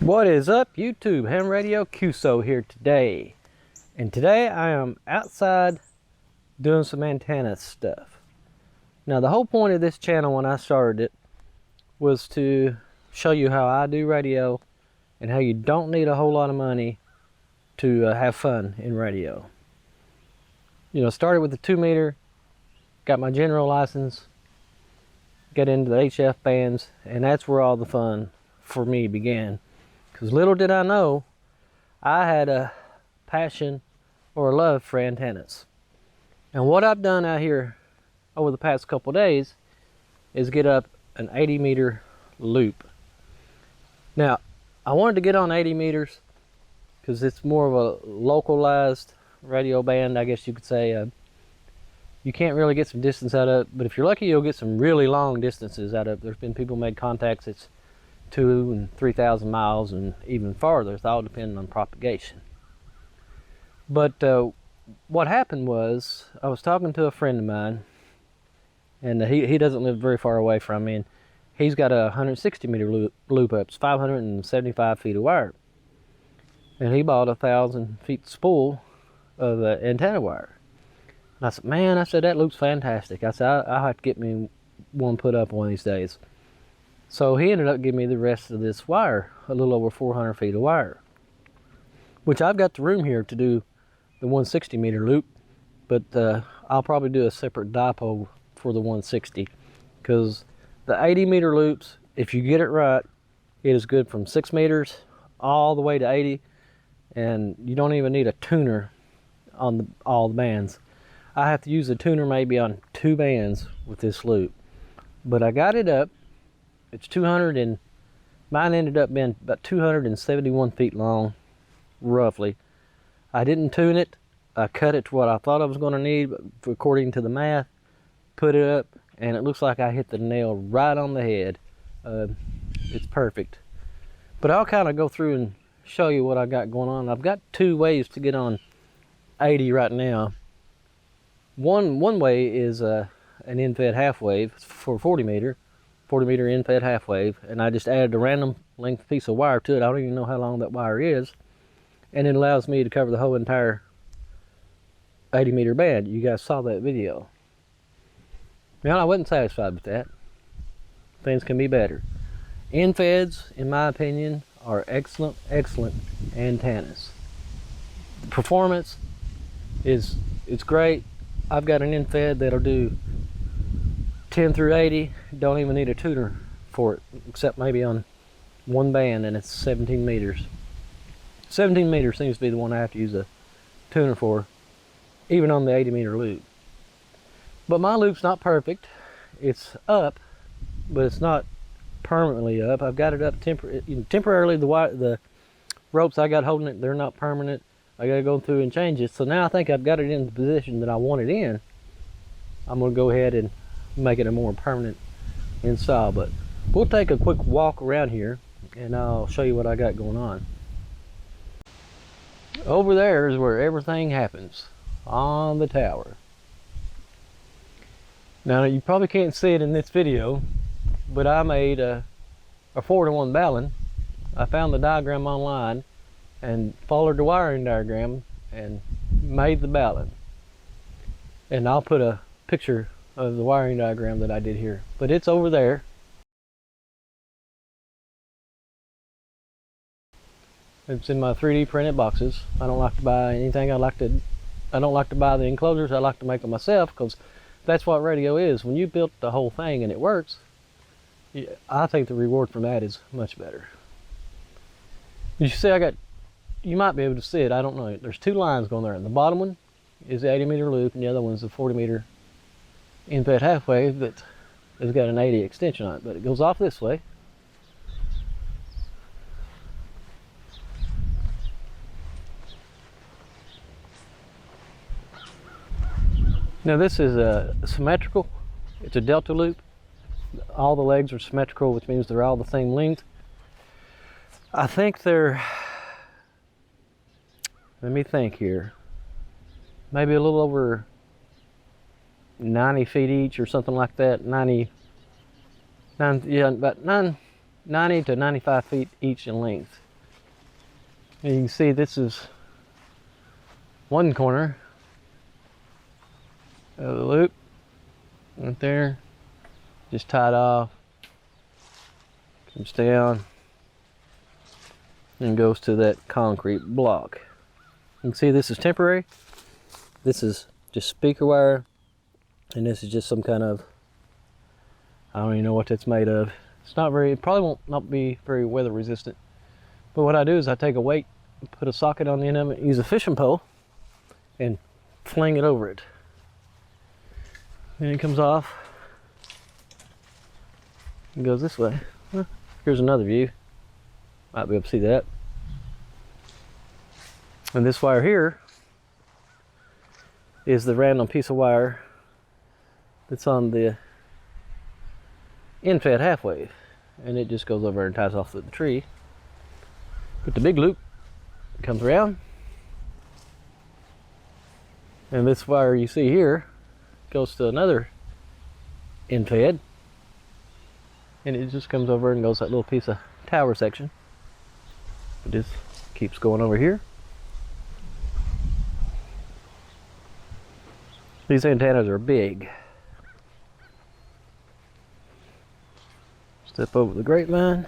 What is up, YouTube? Ham Radio QSO here today. And today I am outside doing some antenna stuff. Now the whole point of this channel when I started it was to show you how I do radio and how you don't need a whole lot of money to have fun in radio. You know, started with the 2 meter, got my general license, got into the HF bands, and that's where all the fun for me began. Because little did I know, I had a passion or a love for antennas. And what I've done out here over the past couple days is get up an 80 meter loop. Now, I wanted to get on 80 meters because it's more of a localized radio band, I guess you could say. You can't really get some distance out of it, but if you're lucky, you'll get some really long distances out of it. There's been people made contacts that's 2,000 and 3,000 miles and even farther. It's all depending on propagation. But what happened was I was talking to a friend of mine, and he doesn't live very far away from me, and he's got a 160 meter loop up. It's 575 feet of wire, and he bought 1,000 feet spool of antenna wire. And I said, man, that loop's fantastic. I said, I'll have to get me one put up one of these days. So he ended up giving me the rest of this wire, a little over 400 feet of wire, which I've got the room here to do the 160 meter loop, but I'll probably do a separate dipole for the 160, because the 80 meter loops, if you get it right, it is good from 6 meters all the way to 80, and you don't even need a tuner on all the bands. I have to use a tuner maybe on 2 bands with this loop, but I got it up. It's 200 and mine ended up being about 271 feet long, roughly. I didn't tune it. I cut it to what I thought I was going to need, but according to the math, put it up, and it looks like I hit the nail right on the head. It's perfect. But I'll kind of go through and show you what I got going on. I've got 2 ways to get on 80 right now. One way is an end-fed half wave for 40 meter end-fed half wave, and I just added a random length piece of wire to it. I don't even know how long that wire is, and it allows me to cover the whole entire 80 meter band. You guys saw that video. Now, I wasn't satisfied with that. Things can be better. End-feds, in my opinion, are excellent antennas. The performance is great. I've got an end-fed that'll do 10 through 80, don't even need a tuner for it, except maybe on 1 band, and it's 17 meters. 17 meters seems to be the one I have to use a tuner for, even on the 80 meter loop. But my loop's not perfect. It's up, but it's not permanently up. I've got it up temporarily. The ropes I got holding it, they're not permanent. I gotta go through and change it. So now I think I've got it in the position that I want it in. I'm gonna go ahead and make it a more permanent install, but we'll take a quick walk around here and I'll show you what I got going on. Over there is where everything happens, on the tower. Now you probably can't see it in this video, but I made a 4-to-1 balun. I found the diagram online and followed the wiring diagram and made the balun, and I'll put a picture of the wiring diagram that I did here, but it's over there. It's in my 3D printed boxes. I don't like to buy anything. I don't like to buy the enclosures. I like to make them myself, because that's what radio is. When you built the whole thing and it works, I think the reward from that is much better. You see, you might be able to see it, I don't know. There's 2 lines going there, and the bottom one is the 80 meter loop, and the other one's the 40 meter end-fed half wave that has got an 80 extension on it, but it goes off this way. Now this is symmetrical. It's a delta loop. All the legs are symmetrical, which means they're all the same length. I think they're, let me think here, maybe a little over 90 feet each or something like that. 90 to 95 feet each in length. And you can see this is one corner of the loop right there, just tied off, comes down and goes to that concrete block. You can see this is temporary. This is just speaker wire, and this is just some kind of, I don't even know what that's made of. It's not very, it probably won't not be very weather resistant. But what I do is I take a weight, put a socket on the end of it, use a fishing pole, and fling it over it. And it comes off and goes this way. Well, here's another view. Might be able to see that. And this wire here is the random piece of wire that's on the end fed half wave, and it just goes over and ties off to the tree. But the big loop comes around, and this wire you see here goes to another end fed, and it just comes over and goes that little piece of tower section. It just keeps going over here. These antennas are big. Step over the grapevine.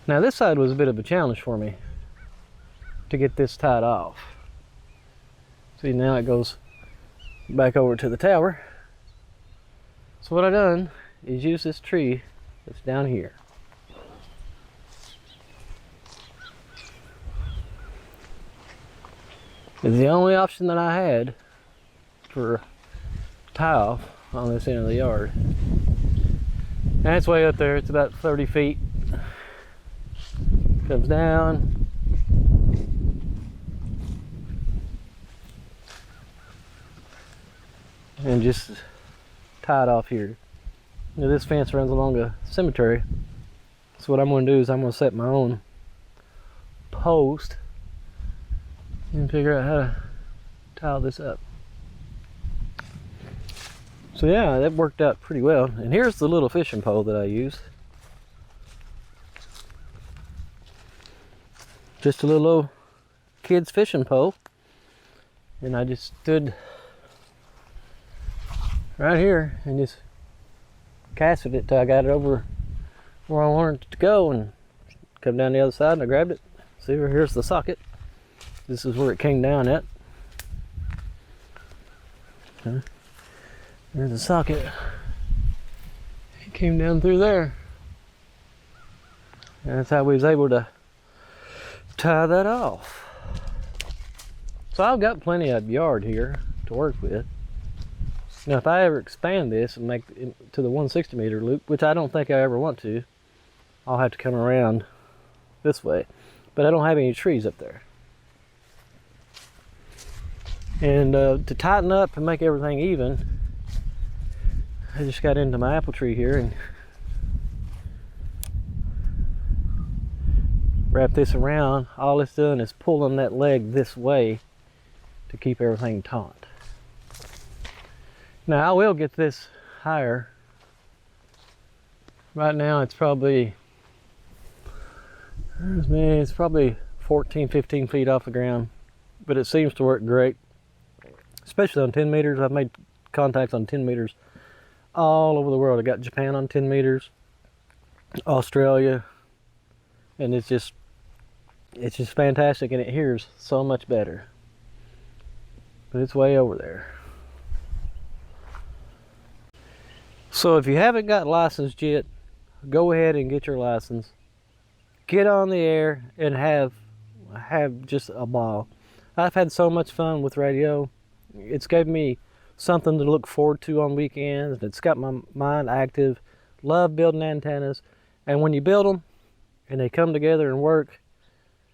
Now this side was a bit of a challenge for me to get this tied off. See, now it goes back over to the tower. So what I've done is use this tree that's down here. It's the only option that I had for tie off on this end of the yard. And it's way up there, it's about 30 feet. Comes down. And just tie it off here. Now this fence runs along a cemetery. So what I'm going to do is I'm going to set my own post and figure out how to tie this up. So yeah, that worked out pretty well. And here's the little fishing pole that I use. Just a little old kid's fishing pole. And I just stood right here and just casted it till I got it over where I wanted it to go, and come down the other side and I grabbed it. See, here's the socket. This is where it came down at. Okay. There's the socket. It came down through there. And that's how we was able to tie that off. So I've got plenty of yard here to work with. Now if I ever expand this and make it to the 160 meter loop, which I don't think I ever want to, I'll have to come around this way. But I don't have any trees up there. And to tighten up and make everything even, I just got into my apple tree here and wrap this around. All it's doing is pulling that leg this way to keep everything taut. Now I will get this higher. Right now it's probably 14, 15 feet off the ground, but it seems to work great, especially on 10 meters. I've made contacts on 10 meters all over the world. I got Japan on 10 meters, Australia, and it's just fantastic, and it hears so much better. But it's way over there. So if you haven't got licensed yet, go ahead and get your license. Get on the air and have just a ball. I've had so much fun with radio. It's given me something to look forward to on weekends. It's got my mind active. Love building antennas. And when you build them and they come together and work,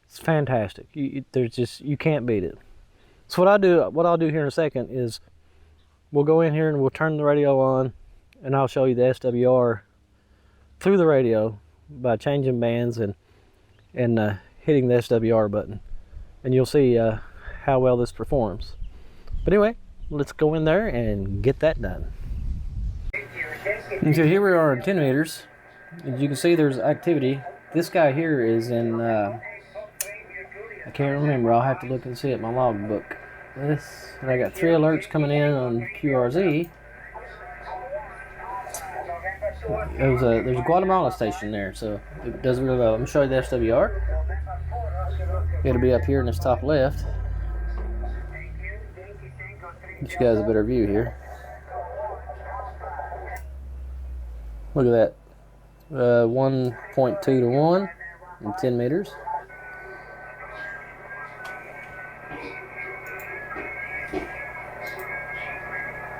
it's fantastic. You can't beat it. So what I'll do here in a second is we'll go in here and we'll turn the radio on, and I'll show you the SWR through the radio by changing bands and hitting the SWR button, and you'll see how well this performs. But anyway, let's go in there and get that done. And so here we are at 10 meters. As you can see, there's activity. This guy here is in, I can't remember. I'll have to look and see at my logbook. And I got 3 alerts coming in on QRZ. There's a Guatemala station there, so it does really well. Let me show you the SWR. It'll be up here in this top left. Get you guys a better view here. Look at that. 1.2 to 1 in 10 meters.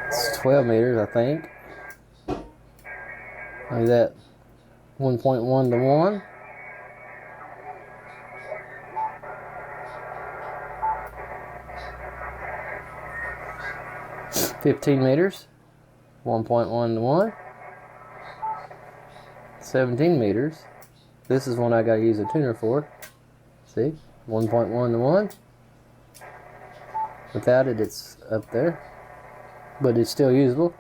It's 12 meters, I think. Look at that. 1.1 to 1. $15 meters, 1.1 to 1. 17 meters. This is one I gotta use a tuner for. See? 1.1 to 1. Without it, it's up there. But it's still usable.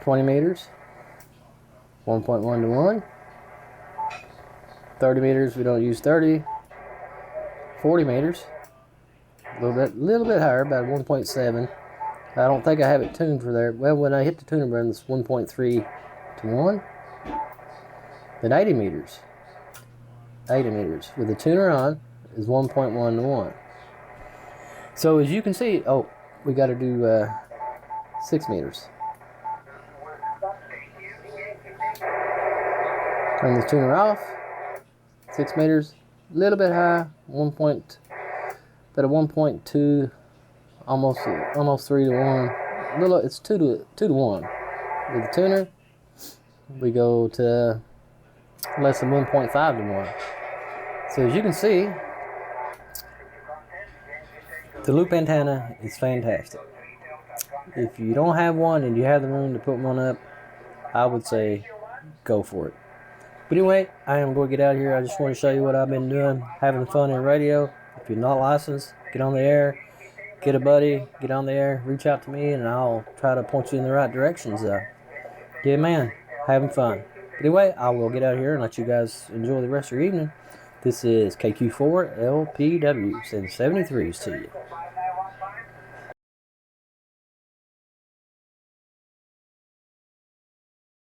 20 meters. 1.1 to 1. 30 meters, we don't use 30. 40 meters. A little bit higher, about 1.7. I don't think I have it tuned for there. Well, when I hit the tuner button, it's 1.3 to 1. Then 80 meters. 80 meters with the tuner on is 1.1 to 1. So as you can see, oh, we got to do 6 meters. Turn the tuner off. 6 meters, a little bit high. About a 1.2, almost 3 to 1. It's 2 to 1 with the tuner. We go to less than 1.5 to 1. So as you can see, the loop antenna is fantastic. If you don't have one and you have the room to put one up, I would say go for it. But anyway, I am going to get out of here. I just want to show you what I've been doing, having fun in radio. If you're not licensed, get on the air, get a buddy, get on the air, reach out to me, and I'll try to point you in the right directions. Yeah, man, having fun. But anyway, I will get out of here and let you guys enjoy the rest of your evening. This is KQ4LPW, sending 73s to you.